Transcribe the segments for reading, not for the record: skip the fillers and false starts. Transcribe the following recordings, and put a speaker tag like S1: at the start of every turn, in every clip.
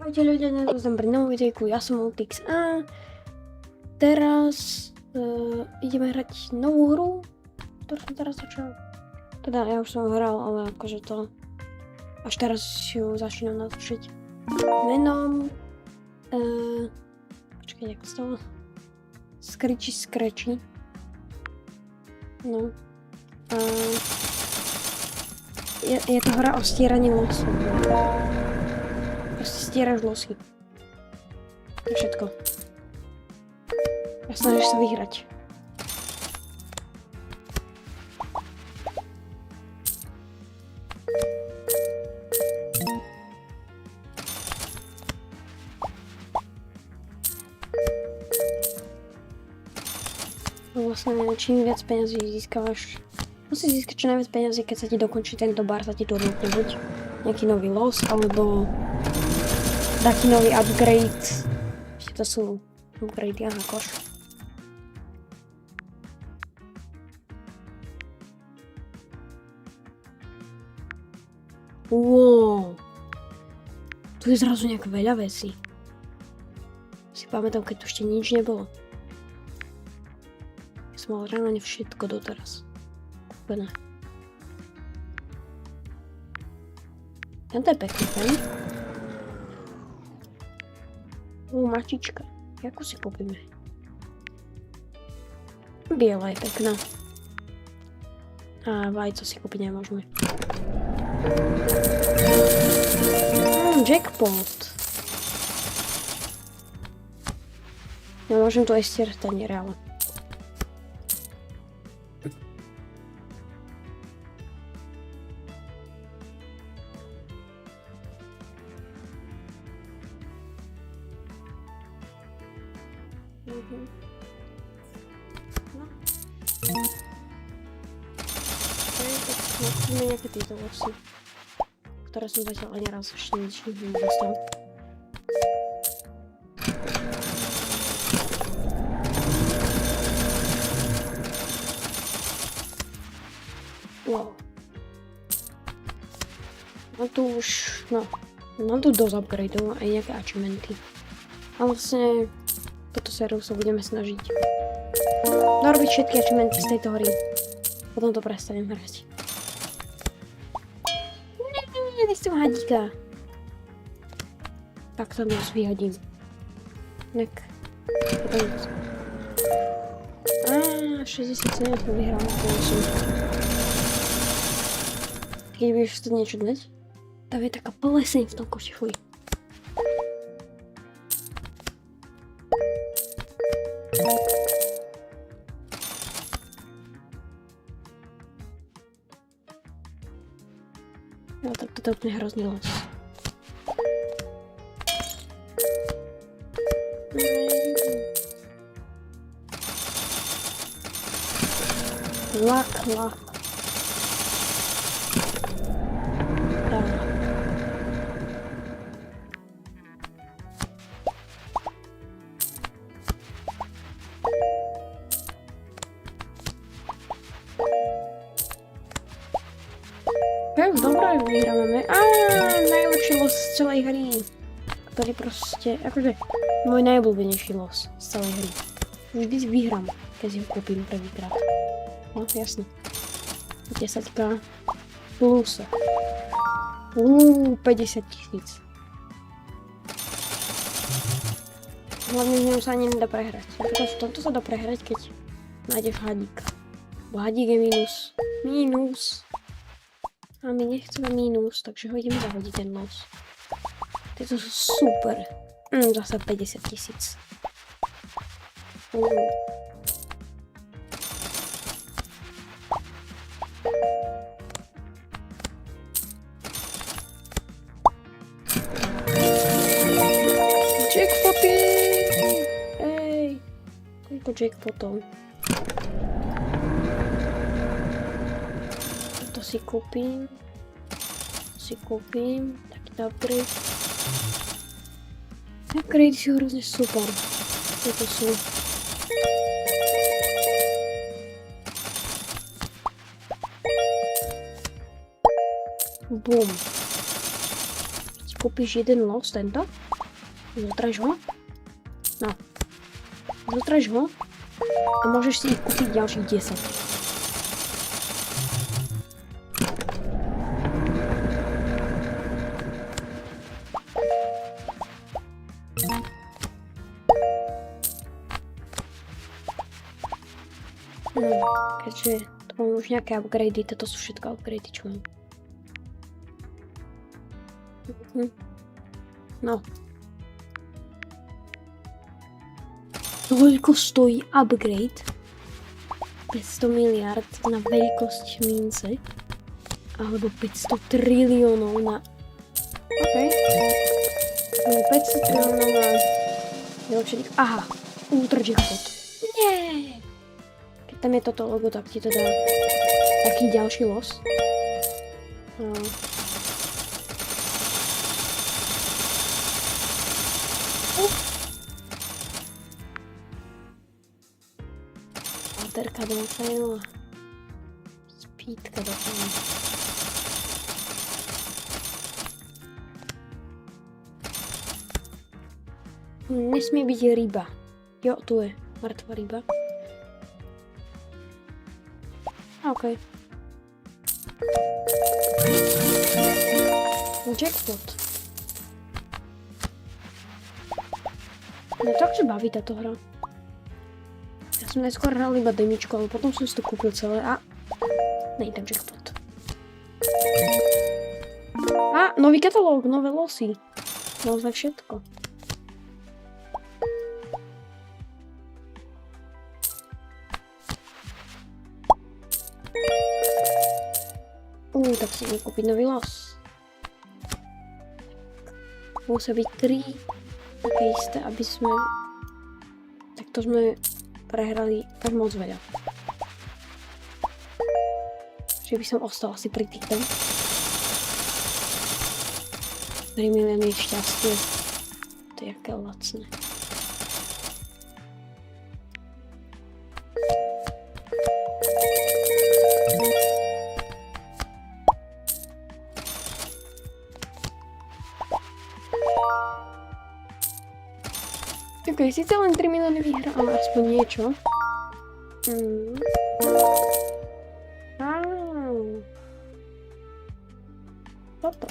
S1: Ahojte ľudia, dnes vás pri novom videjku, ja som Multix a teraz ideme hrať novú hru, ktorú som teraz začal. Teda ja už som hral, ale akože to až teraz ju začínam natočiť. Menom počkaj, ako to Scratchy. No. Je to hra o stieraní losu. Proste stieraš losy. To je všetko. A snažíš sa vyhrať. Vlastne čím viac peniazí získavaš, musíš získať čo najviac peniazí, keď sa ti dokončí tento bar, sa ti tu odnúkne buď nejaký nový los, alebo taký nový upgrade. To sú upgrady, aha, koš. Wow. Tu je zrazu nejak veľa vecí. Si pamätám, keď tu ešte nič nebolo. Ja som mal reálne všetko doteraz kúpené. Tento je pekný, ten. Mačička. Jakú si kúpime? Biela je pekná. A vajco si kúpiť nemôžeme. Jackpot. Nemôžem to aj stierať, to nie je reálne. Máme nejaké tieto losy, ktoré som zatiaľ ani raz ešte nič nedostal. Wow. Mám tu už, mám tu dosť upgradeov aj nejaké achievementy. A vlastne toto sériu sa budeme snažiť narobiť všetky achievementy z tejto hry. Potom to prestanem hrať. Nechcem hadíka. Tak to dnes vyhodím. Tak. 67 to vyhrám. Keď budeš to niečo dať, tam je taká pleseň v tom koši, fuj. No tak toto je úplne hrozný los. Lak. Dobre, vyhrávame. Najlepší los z celej hry. Ktorý proste, akože môj najobľúbenejší los z celej hry. Vždy vyhrám, keď si ho kúpim prvýkrát. No, jasne. 10k plus. 50 000. Hlavne z neho sa ani nedá prehrať. Napríklad v tomto sa dá prehrať, keď nájdeš hadíka. Bo hadík je mínus. A my nechceme mínus, takže ho ideme zahodiť ten los. Tieto sú super. Zase 50 000. Jackpoty! Ej! Koľko jackpotov? To si kúpim. Takýto upgrade. Upgrade sú hrozne super. Toto sú. Bum. kúpiš jeden los, tento. Zotraž ho. No. Zotraž ho. A môžeš si ich kúpiť ďalších 10. Keďže to mám už nejaké upgrady, toto sú všetko upgrady, čo mám. No. Toľko stojí upgrade. 500 miliard na veľkosť mince. Alebo 500 triliónov na... OK. 500 triliónov na... Aha. Ultra jackpot. Nie. Keď tam je toto logo, tak ti to dá taký ďalší los. No. Alterka docenila. Spítka docenila. Nesmie byť ryba. Jo, tu je mŕtva ryba. OK. Jackpot. No takže baví táto hra. Ja som najskôr hral iba demičko, ale potom som si to kúpil celé a... Nie je tam jackpot. A, nový katalóg, nové losy. Naozaj všetko. Tak si idem kúpiť nový los. Musia byť 3 také isté, aby sme... Takto sme prehrali tak moc veľa. Že by som ostal asi pri týchto. 3 milióny šťastie. To je aké lacné. Ok, síce len 3 milióny výhra, ale aspoň niečo. Toto.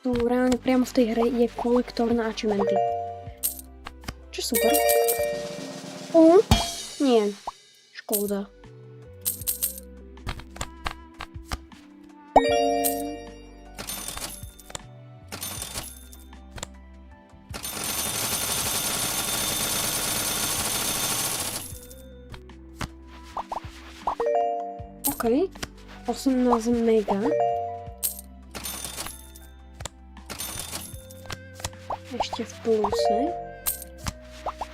S1: Tu reálne priamo v tej hre je kolektor na achievementy. Čo super. Nie. Škoda. OK, 18 mega. Ešte v pluse.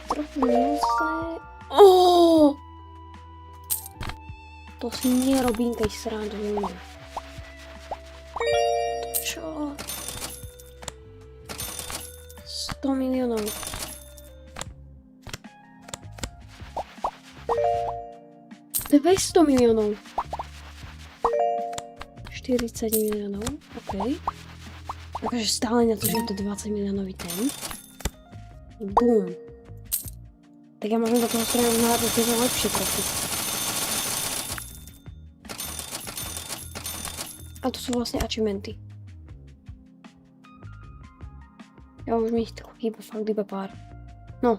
S1: Trochu minuse. To si nerobím, keď srandu nemám. Čo? 100 miliónov. 200 miliónov. 40 miliónov, OK. Takže stále na to, že je to 20 miliónový ten. Boom. Tak ja môžem do toho stranu nahádať tieto lepšie trochu. A to sú vlastne achievementy. Ja už mi ich trochu chýba fakt iba pár. No,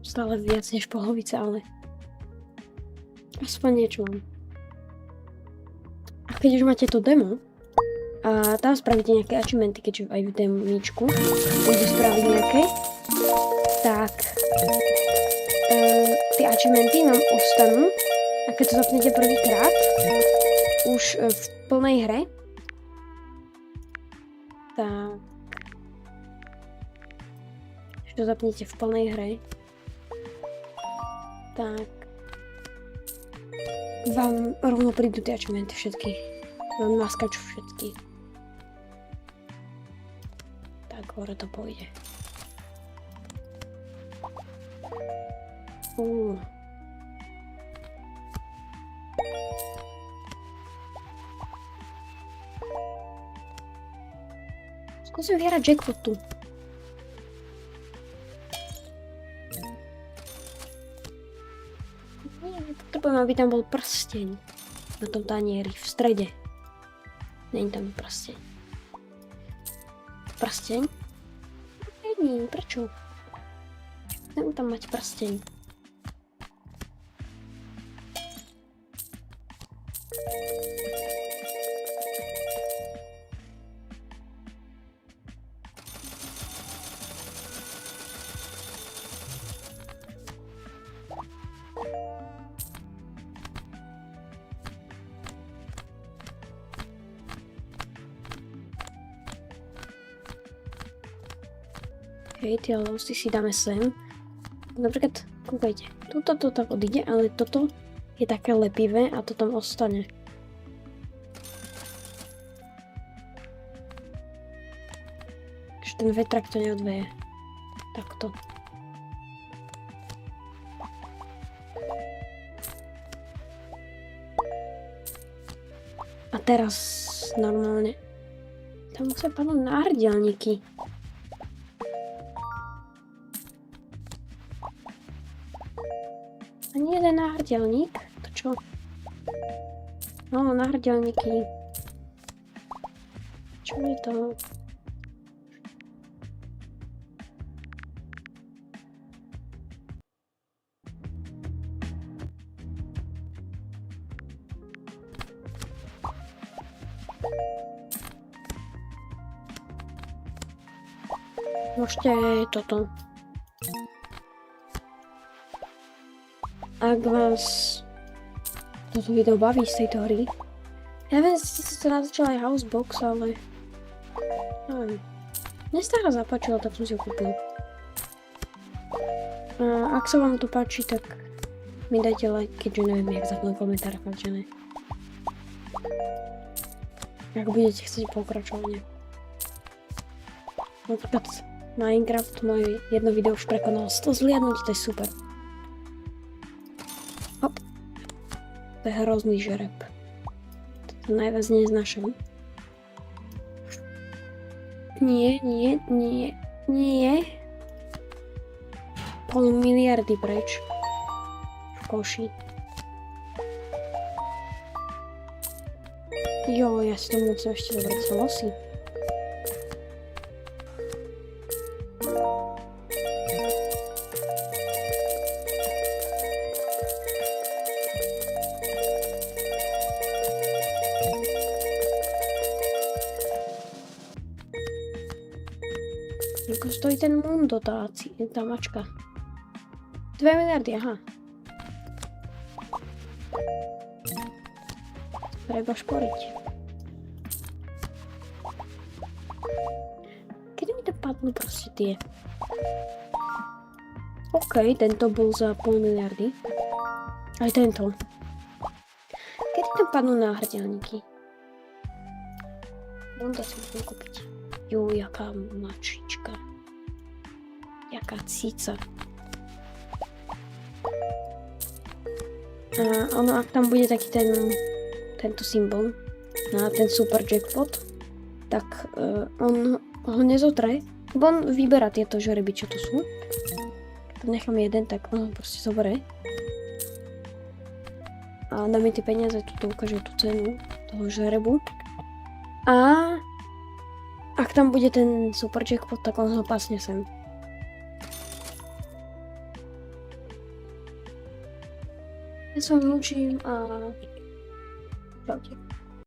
S1: stále viac než polovica, ale... Aspoň niečo mám. A keď už máte to demo, a tam spravíte nejaké achievementy, keďže aj v demíčku bude spraviť nejaké, tak tie achievementy nám ostanú a keď to zapnete prvýkrát, už v plnej hre, tak keď to zapnete v plnej hre, tak vám rovno prídu tie achievementy všetky. Vám naskačú všetky. Tak, hore to pôjde. Skúsim vyhrať jackpot tu. Nie, nepotrebujem, aby tam bol prsteň. Na tom tanieri, v strede. Není tam prsteň. Prsteň? Není, prečo? Chcem tam mať prsteň. Hej, tie losy si dáme sem. Napríklad, kúkajte, toto tak odíde, ale toto je také lepivé a to tam ostane. Takže ten vetrak to neodveje. Takto. A teraz normálne. Tam musia padnúť náhrdelníky. Ani jeden náhrdelník? To čo? No, náhrdelníky. Čo je to? Môžete toto. Ak vás toto video baví z tejto hry. Ja viem, že si to natáčal aj Housebox, ale neviem. Mne sa hra zapáčila, tak som si ho kúpil. A ak sa vám to páči, tak mi dajte like, keďže neviem, jak zapnúť komentár, keďže ne. Ak budete chcieť pokračovanie. Napríklad Minecraft, moje jedno video už prekonalo 100 zliadnutí, to je super. Hop. To je hrozný žereb. To najviac neznášam. Nie. Pol miliardy preč. V koši. Jo, ja si to musím ešte zobrať sa losy. Ako stojí ten Mundo, tá mačka? 2 miliardy, aha. Treba šporiť. Kedy mi to padnú proste tie? OK, tento bol za 0,5 miliardy. Aj tento. Kedy tam padnú náhrdelníky? Mundo si musím kúpiť. Jo, jaká mačička. Jaká cica. A ono, ak tam bude taký tento symbol na ten super jackpot, tak on ho nezotre, lebo on vyberá tieto žreby, čo tu sú. Tam nechám jeden, tak on ho proste zoberie. A dá mi tie peniaze, tu ukáže tú cenu toho žrebu. A ak tam bude ten super jackpot, tak on ho pasne sem. Ja sa vám učím a čaute.